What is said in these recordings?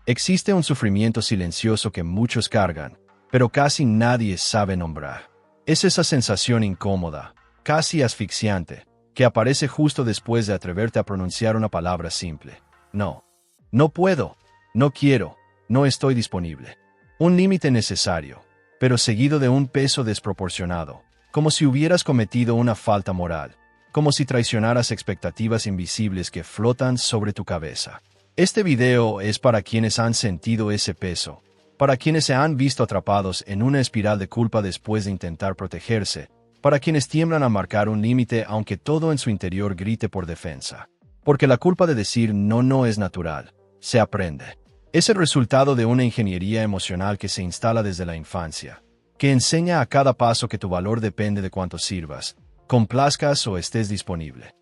Existe un sufrimiento silencioso que muchos cargan, pero casi nadie sabe nombrar. Es esa sensación incómoda, casi asfixiante, que aparece justo después de atreverte a pronunciar una palabra simple. No. No puedo. No quiero. No estoy disponible. Un límite necesario, pero seguido de un peso desproporcionado, como si hubieras cometido una falta moral, como si traicionaras expectativas invisibles que flotan sobre tu cabeza. Este video es para quienes han sentido ese peso, para quienes se han visto atrapados en una espiral de culpa después de intentar protegerse, para quienes tiemblan a marcar un límite aunque todo en su interior grite por defensa. Porque la culpa de decir no es natural, se aprende. Es el resultado de una ingeniería emocional que se instala desde la infancia, que enseña a cada paso que tu valor depende de cuánto sirvas, complazcas o estés disponible.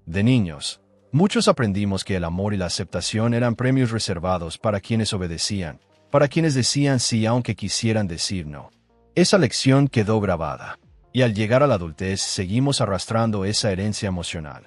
De niños, muchos aprendimos que el amor y la aceptación eran premios reservados para quienes obedecían, para quienes decían sí aunque quisieran decir no. Esa lección quedó grabada, y al llegar a la adultez seguimos arrastrando esa herencia emocional.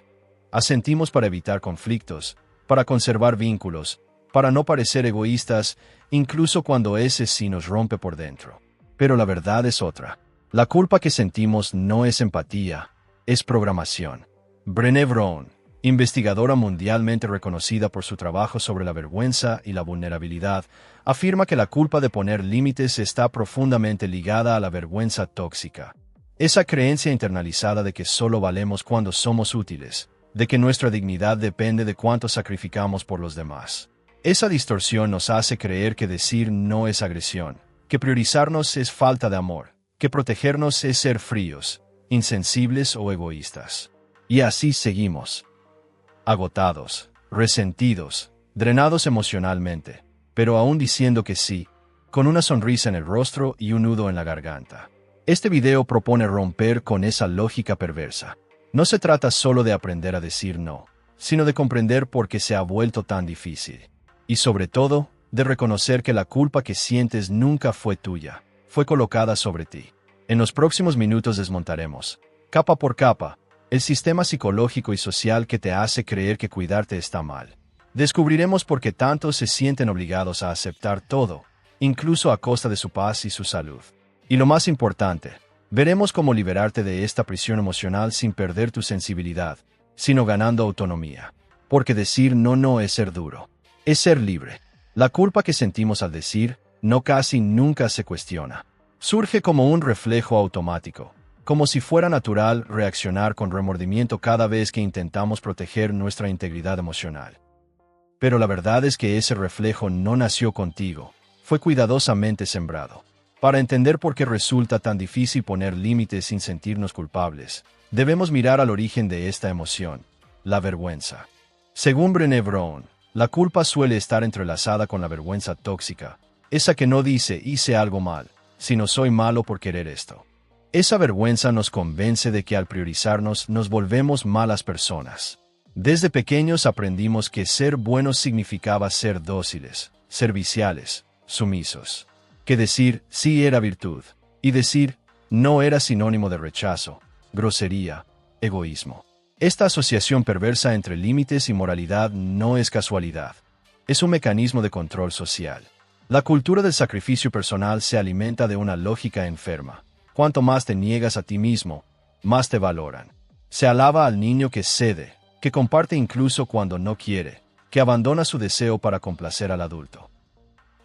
Asentimos para evitar conflictos, para conservar vínculos, para no parecer egoístas, incluso cuando ese sí nos rompe por dentro. Pero la verdad es otra. La culpa que sentimos no es empatía, es programación. Brené Brown, investigadora mundialmente reconocida por su trabajo sobre la vergüenza y la vulnerabilidad, afirma que la culpa de poner límites está profundamente ligada a la vergüenza tóxica. Esa creencia internalizada de que solo valemos cuando somos útiles, de que nuestra dignidad depende de cuánto sacrificamos por los demás. Esa distorsión nos hace creer que decir no es agresión, que priorizarnos es falta de amor, que protegernos es ser fríos, insensibles o egoístas. Y así seguimos. Agotados, resentidos, drenados emocionalmente, pero aún diciendo que sí, con una sonrisa en el rostro y un nudo en la garganta. Este video propone romper con esa lógica perversa. No se trata solo de aprender a decir no, sino de comprender por qué se ha vuelto tan difícil. Y sobre todo, de reconocer que la culpa que sientes nunca fue tuya, fue colocada sobre ti. En los próximos minutos desmontaremos, capa por capa, el sistema psicológico y social que te hace creer que cuidarte está mal. Descubriremos por qué tantos se sienten obligados a aceptar todo, incluso a costa de su paz y su salud. Y lo más importante, veremos cómo liberarte de esta prisión emocional sin perder tu sensibilidad, sino ganando autonomía. Porque decir no es ser duro, es ser libre. La culpa que sentimos al decir no casi nunca se cuestiona. Surge como un reflejo automático, como si fuera natural reaccionar con remordimiento cada vez que intentamos proteger nuestra integridad emocional. Pero la verdad es que ese reflejo no nació contigo, fue cuidadosamente sembrado. Para entender por qué resulta tan difícil poner límites sin sentirnos culpables, debemos mirar al origen de esta emoción, la vergüenza. Según Brené Brown, la culpa suele estar entrelazada con la vergüenza tóxica, esa que no dice hice algo mal, sino soy malo por querer esto. Esa vergüenza nos convence de que al priorizarnos nos volvemos malas personas. Desde pequeños aprendimos que ser buenos significaba ser dóciles, serviciales, sumisos. Que decir sí era virtud, y decir no era sinónimo de rechazo, grosería, egoísmo. Esta asociación perversa entre límites y moralidad no es casualidad. Es un mecanismo de control social. La cultura del sacrificio personal se alimenta de una lógica enferma. Cuanto más te niegas a ti mismo, más te valoran. Se alaba al niño que cede, que comparte incluso cuando no quiere, que abandona su deseo para complacer al adulto.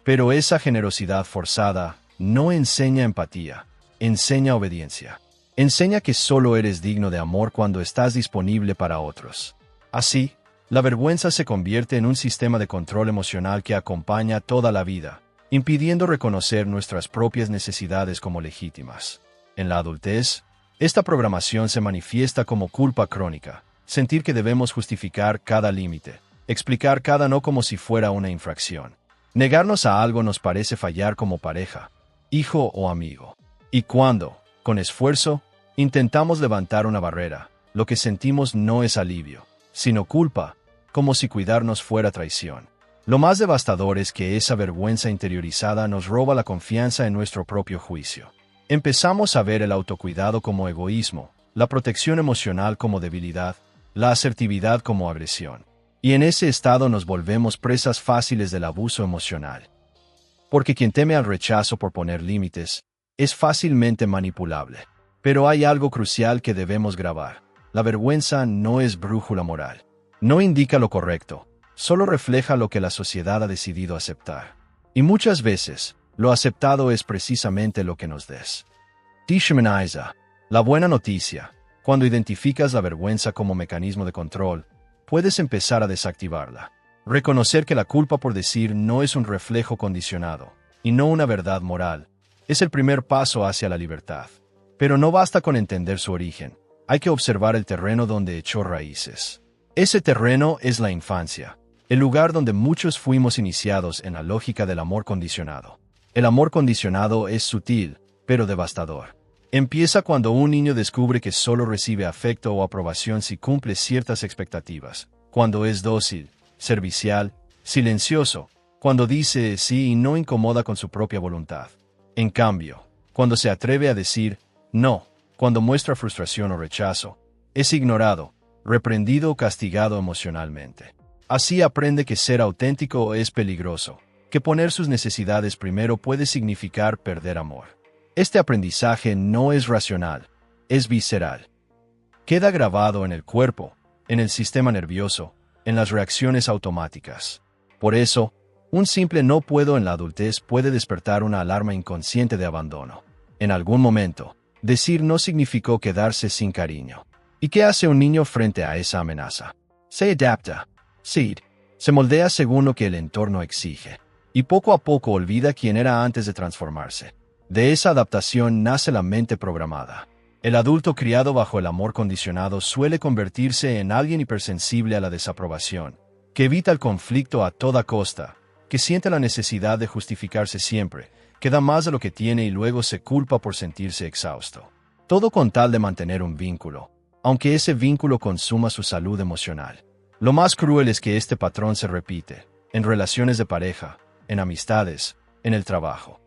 Pero esa generosidad forzada no enseña empatía, enseña obediencia. Enseña que solo eres digno de amor cuando estás disponible para otros. Así, la vergüenza se convierte en un sistema de control emocional que acompaña toda la vida, impidiendo reconocer nuestras propias necesidades como legítimas. En la adultez, esta programación se manifiesta como culpa crónica, sentir que debemos justificar cada límite, explicar cada no como si fuera una infracción. Negarnos a algo nos parece fallar como pareja, hijo o amigo. Y cuando, con esfuerzo, intentamos levantar una barrera, lo que sentimos no es alivio, sino culpa, como si cuidarnos fuera traición. Lo más devastador es que esa vergüenza interiorizada nos roba la confianza en nuestro propio juicio. Empezamos a ver el autocuidado como egoísmo, la protección emocional como debilidad, la asertividad como agresión. Y en ese estado nos volvemos presas fáciles del abuso emocional. Porque quien teme al rechazo por poner límites, es fácilmente manipulable. Pero hay algo crucial que debemos grabar. La vergüenza no es brújula moral. No indica lo correcto, solo refleja lo que la sociedad ha decidido aceptar. Y muchas veces, lo aceptado es precisamente lo que nos deshumaniza. La buena noticia, cuando identificas la vergüenza como mecanismo de control, puedes empezar a desactivarla. Reconocer que la culpa por decir no es un reflejo condicionado, y no una verdad moral, es el primer paso hacia la libertad. Pero no basta con entender su origen, hay que observar el terreno donde echó raíces. Ese terreno es la infancia, el lugar donde muchos fuimos iniciados en la lógica del amor condicionado. El amor condicionado es sutil, pero devastador. Empieza cuando un niño descubre que solo recibe afecto o aprobación si cumple ciertas expectativas, cuando es dócil, servicial, silencioso, cuando dice sí y no incomoda con su propia voluntad. En cambio, cuando se atreve a decir no, cuando muestra frustración o rechazo, es ignorado, reprendido o castigado emocionalmente. Así aprende que ser auténtico es peligroso, que poner sus necesidades primero puede significar perder amor. Este aprendizaje no es racional, es visceral. Queda grabado en el cuerpo, en el sistema nervioso, en las reacciones automáticas. Por eso, un simple no puedo en la adultez puede despertar una alarma inconsciente de abandono. En algún momento, decir no significó quedarse sin cariño. ¿Y qué hace un niño frente a esa amenaza? Se adapta. Sí, se moldea según lo que el entorno exige. Y poco a poco olvida quién era antes de transformarse. De esa adaptación nace la mente programada. El adulto criado bajo el amor condicionado suele convertirse en alguien hipersensible a la desaprobación, que evita el conflicto a toda costa, que siente la necesidad de justificarse siempre, que da más de lo que tiene y luego se culpa por sentirse exhausto. Todo con tal de mantener un vínculo, aunque ese vínculo consuma su salud emocional. Lo más cruel es que este patrón se repite, en relaciones de pareja, en amistades, en el trabajo.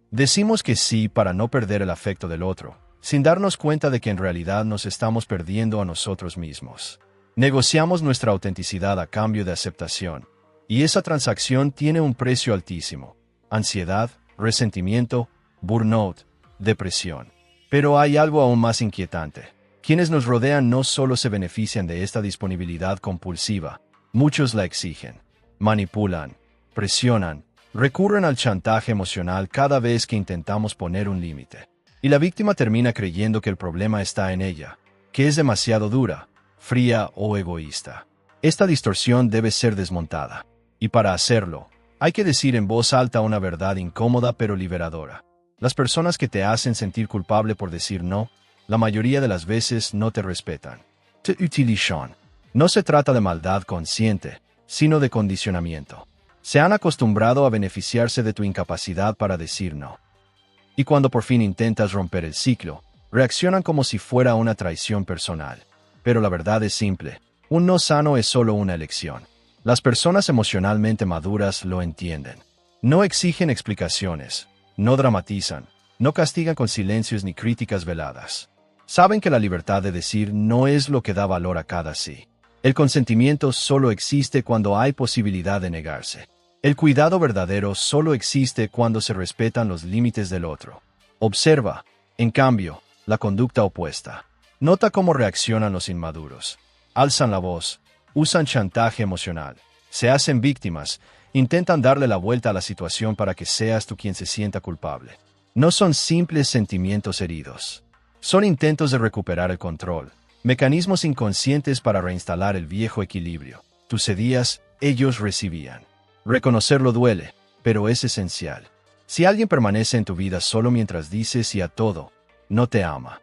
Decimos que sí para no perder el afecto del otro, sin darnos cuenta de que en realidad nos estamos perdiendo a nosotros mismos. Negociamos nuestra autenticidad a cambio de aceptación, y esa transacción tiene un precio altísimo: ansiedad, resentimiento, burnout, depresión. Pero hay algo aún más inquietante. Quienes nos rodean no solo se benefician de esta disponibilidad compulsiva, muchos la exigen, manipulan, presionan, recurren al chantaje emocional cada vez que intentamos poner un límite. Y la víctima termina creyendo que el problema está en ella, que es demasiado dura, fría o egoísta. Esta distorsión debe ser desmontada. Y para hacerlo, hay que decir en voz alta una verdad incómoda pero liberadora. Las personas que te hacen sentir culpable por decir no, la mayoría de las veces no te respetan. Te utilizan. No se trata de maldad consciente, sino de condicionamiento. Se han acostumbrado a beneficiarse de tu incapacidad para decir no. Y cuando por fin intentas romper el ciclo, reaccionan como si fuera una traición personal. Pero la verdad es simple: un no sano es solo una elección. Las personas emocionalmente maduras lo entienden. No exigen explicaciones, no dramatizan, no castigan con silencios ni críticas veladas. Saben que la libertad de decir no es lo que da valor a cada sí. El consentimiento solo existe cuando hay posibilidad de negarse. El cuidado verdadero solo existe cuando se respetan los límites del otro. Observa, en cambio, la conducta opuesta. Nota cómo reaccionan los inmaduros. Alzan la voz, usan chantaje emocional, se hacen víctimas, intentan darle la vuelta a la situación para que seas tú quien se sienta culpable. No son simples sentimientos heridos. Son intentos de recuperar el control, mecanismos inconscientes para reinstalar el viejo equilibrio. Tú cedías, ellos recibían. Reconocerlo duele, pero es esencial. Si alguien permanece en tu vida solo mientras dices sí a todo, no te ama.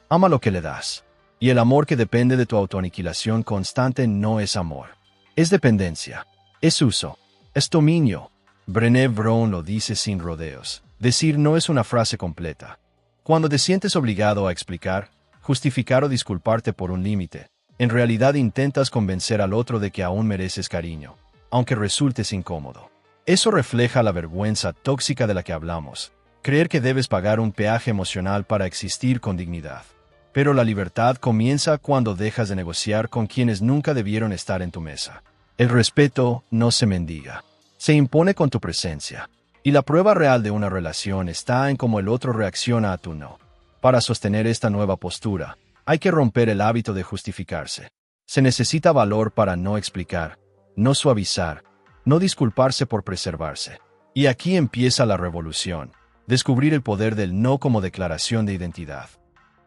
Ama lo que le das. Y el amor que depende de tu autoaniquilación constante no es amor. Es dependencia. Es uso. Es dominio. Brené Brown lo dice sin rodeos. Decir no es una frase completa. Cuando te sientes obligado a explicar, justificar o disculparte por un límite, en realidad intentas convencer al otro de que aún mereces cariño, aunque resultes incómodo. Eso refleja la vergüenza tóxica de la que hablamos. Creer que debes pagar un peaje emocional para existir con dignidad. Pero la libertad comienza cuando dejas de negociar con quienes nunca debieron estar en tu mesa. El respeto no se mendiga, se impone con tu presencia. Y la prueba real de una relación está en cómo el otro reacciona a tu no. Para sostener esta nueva postura, hay que romper el hábito de justificarse. Se necesita valor para no explicar, no suavizar, no disculparse por preservarse. Y aquí empieza la revolución. Descubrir el poder del no como declaración de identidad.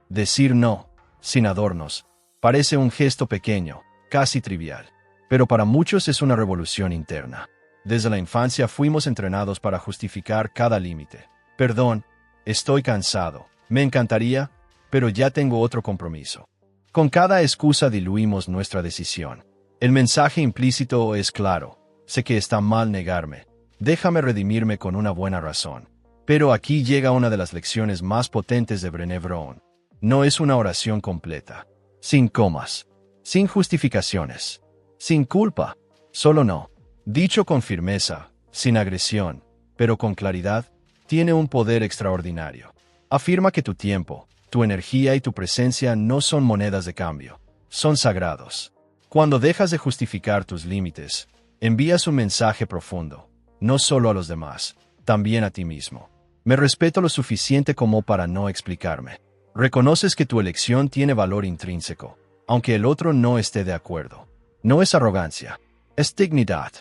Decir no, sin adornos, parece un gesto pequeño, casi trivial. Pero para muchos es una revolución interna. Desde la infancia fuimos entrenados para justificar cada límite. Perdón, estoy cansado, me encantaría, pero ya tengo otro compromiso. Con cada excusa diluimos nuestra decisión. El mensaje implícito es claro. Sé que está mal negarme. Déjame redimirme con una buena razón. Pero aquí llega una de las lecciones más potentes de Brené Brown. No es una oración completa. Sin comas. Sin justificaciones. Sin culpa. Solo no. Dicho con firmeza, sin agresión, pero con claridad, tiene un poder extraordinario. Afirma que tu tiempo, tu energía y tu presencia no son monedas de cambio. Son sagrados. Cuando dejas de justificar tus límites, envías un mensaje profundo. No solo a los demás, también a ti mismo. Me respeto lo suficiente como para no explicarme. Reconoces que tu elección tiene valor intrínseco, aunque el otro no esté de acuerdo. No es arrogancia, es dignidad.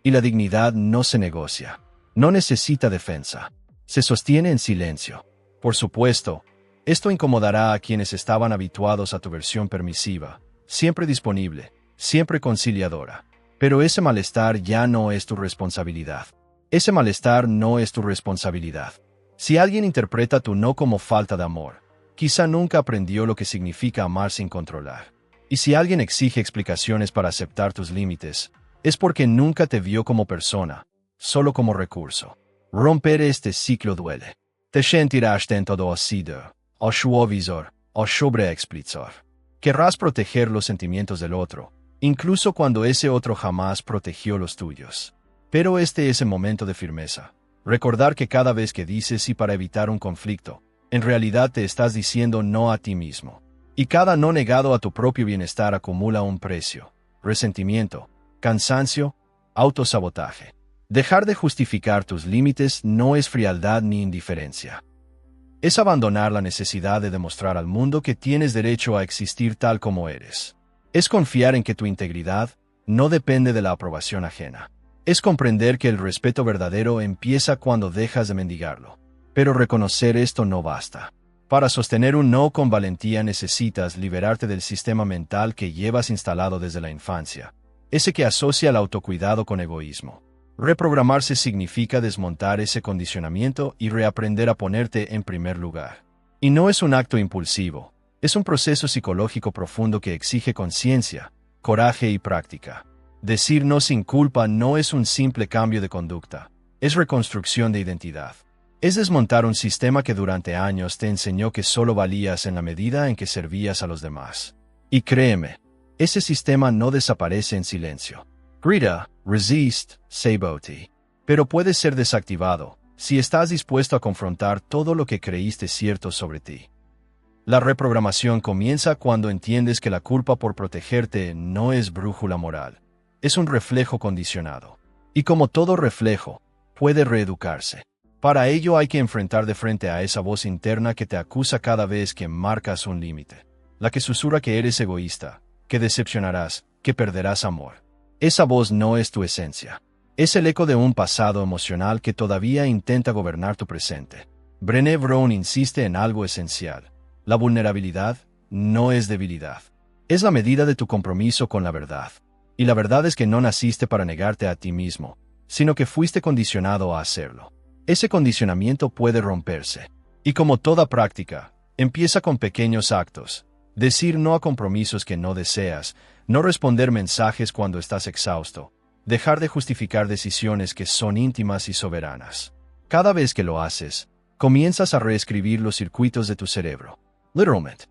Y la dignidad no se negocia, no necesita defensa, se sostiene en silencio. Por supuesto, esto incomodará a quienes estaban habituados a tu versión permisiva, siempre disponible, siempre conciliadora. Pero ese malestar ya no es tu responsabilidad. Ese malestar no es tu responsabilidad. Si alguien interpreta tu no como falta de amor, quizá nunca aprendió lo que significa amar sin controlar. Y si alguien exige explicaciones para aceptar tus límites, es porque nunca te vio como persona, solo como recurso. Romper este ciclo duele. Te sentirás tentado a ceder, a suavizar, a sobreexplicar. Querrás proteger los sentimientos del otro, incluso cuando ese otro jamás protegió los tuyos. Pero este es el momento de firmeza. Recordar que cada vez que dices sí para evitar un conflicto, en realidad te estás diciendo no a ti mismo. Y cada no negado a tu propio bienestar acumula un precio: resentimiento, cansancio, autosabotaje. Dejar de justificar tus límites no es frialdad ni indiferencia. Es abandonar la necesidad de demostrar al mundo que tienes derecho a existir tal como eres. Es confiar en que tu integridad no depende de la aprobación ajena. Es comprender que el respeto verdadero empieza cuando dejas de mendigarlo. Pero reconocer esto no basta. Para sostener un no con valentía necesitas liberarte del sistema mental que llevas instalado desde la infancia. Ese que asocia el autocuidado con egoísmo. Reprogramarse significa desmontar ese condicionamiento y reaprender a ponerte en primer lugar. Y no es un acto impulsivo, es un proceso psicológico profundo que exige conciencia, coraje y práctica. Decir no sin culpa no es un simple cambio de conducta, es reconstrucción de identidad. Es desmontar un sistema que durante años te enseñó que solo valías en la medida en que servías a los demás. Y créeme, ese sistema no desaparece en silencio. Grita, resist, sabote. Pero puede ser desactivado si estás dispuesto a confrontar todo lo que creíste cierto sobre ti. La reprogramación comienza cuando entiendes que la culpa por protegerte no es brújula moral. Es un reflejo condicionado. Y como todo reflejo, puede reeducarse. Para ello hay que enfrentar de frente a esa voz interna que te acusa cada vez que marcas un límite. La que susurra que eres egoísta, que decepcionarás, que perderás amor. Esa voz no es tu esencia. Es el eco de un pasado emocional que todavía intenta gobernar tu presente. Brené Brown insiste en algo esencial. La vulnerabilidad no es debilidad. Es la medida de tu compromiso con la verdad. Y la verdad es que no naciste para negarte a ti mismo, sino que fuiste condicionado a hacerlo. Ese condicionamiento puede romperse. Y como toda práctica, empieza con pequeños actos. Decir no a compromisos que no deseas, no responder mensajes cuando estás exhausto, dejar de justificar decisiones que son íntimas y soberanas. Cada vez que lo haces, comienzas a reescribir los circuitos de tu cerebro. Literalmente.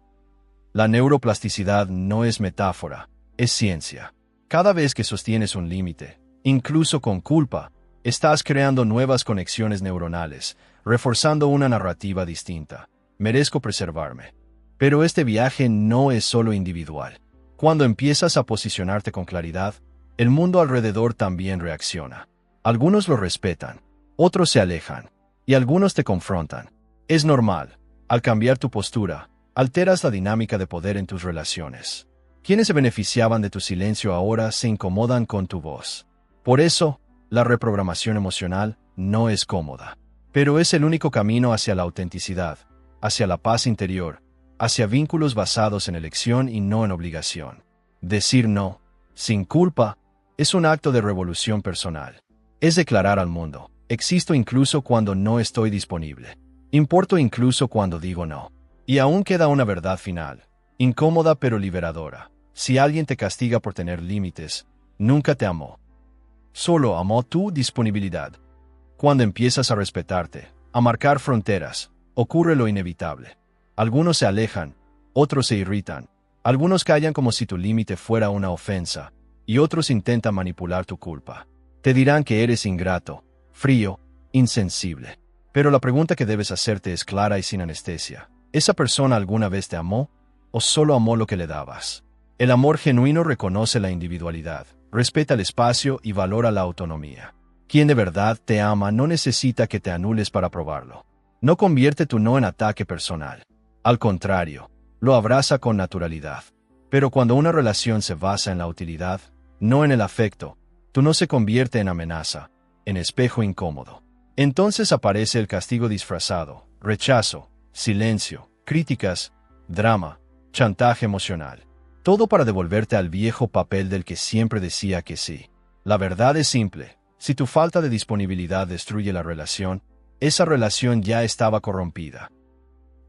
La neuroplasticidad no es metáfora, es ciencia. Cada vez que sostienes un límite, incluso con culpa, estás creando nuevas conexiones neuronales, reforzando una narrativa distinta. Merezco preservarme. Pero este viaje no es solo individual. Cuando empiezas a posicionarte con claridad, el mundo alrededor también reacciona. Algunos lo respetan, otros se alejan, y algunos te confrontan. Es normal. Al cambiar tu postura, alteras la dinámica de poder en tus relaciones. Quienes se beneficiaban de tu silencio ahora se incomodan con tu voz. Por eso, la reprogramación emocional no es cómoda, pero es el único camino hacia la autenticidad, hacia la paz interior, hacia vínculos basados en elección y no en obligación. Decir no, sin culpa, es un acto de revolución personal. Es declarar al mundo, existo incluso cuando no estoy disponible. Importo incluso cuando digo no. Y aún queda una verdad final, incómoda pero liberadora. Si alguien te castiga por tener límites, nunca te amó. Solo amó tu disponibilidad. Cuando empiezas a respetarte, a marcar fronteras, ocurre lo inevitable. Algunos se alejan, otros se irritan, algunos callan como si tu límite fuera una ofensa, y otros intentan manipular tu culpa. Te dirán que eres ingrato, frío, insensible. Pero la pregunta que debes hacerte es clara y sin anestesia. ¿Esa persona alguna vez te amó o solo amó lo que le dabas? El amor genuino reconoce la individualidad, respeta el espacio y valora la autonomía. Quien de verdad te ama no necesita que te anules para probarlo. No convierte tu no en ataque personal. Al contrario, lo abraza con naturalidad. Pero cuando una relación se basa en la utilidad, no en el afecto, tu no se convierte en amenaza, en espejo incómodo. Entonces aparece el castigo disfrazado, rechazo, silencio, críticas, drama, chantaje emocional. Todo para devolverte al viejo papel del que siempre decía que sí. La verdad es simple. Si tu falta de disponibilidad destruye la relación, esa relación ya estaba corrompida.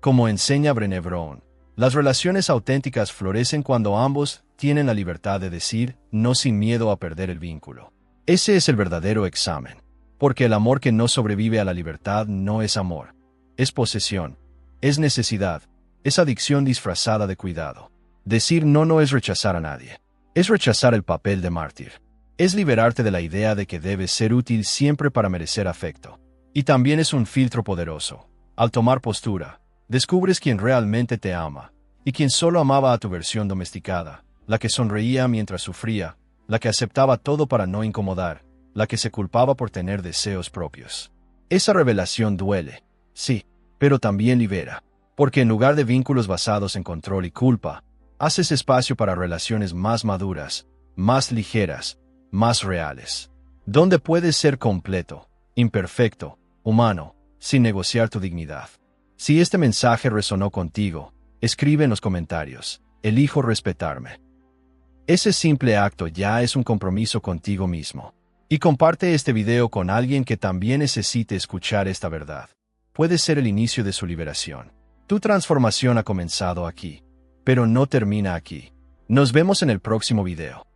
Como enseña Brené Brown, las relaciones auténticas florecen cuando ambos tienen la libertad de decir no sin miedo a perder el vínculo. Ese es el verdadero examen. Porque el amor que no sobrevive a la libertad no es amor. Es posesión. Es necesidad. Es adicción disfrazada de cuidado. Decir no no es rechazar a nadie. Es rechazar el papel de mártir. Es liberarte de la idea de que debes ser útil siempre para merecer afecto. Y también es un filtro poderoso. Al tomar postura, descubres quién realmente te ama, y quién solo amaba a tu versión domesticada, la que sonreía mientras sufría, la que aceptaba todo para no incomodar, la que se culpaba por tener deseos propios. Esa revelación duele, sí, pero también libera, porque en lugar de vínculos basados en control y culpa, haces espacio para relaciones más maduras, más ligeras, más reales, donde puedes ser completo, imperfecto, humano, sin negociar tu dignidad. Si este mensaje resonó contigo, escribe en los comentarios, elijo respetarme. Ese simple acto ya es un compromiso contigo mismo. Y comparte este video con alguien que también necesite escuchar esta verdad. Puede ser el inicio de su liberación. Tu transformación ha comenzado aquí, pero no termina aquí. Nos vemos en el próximo video.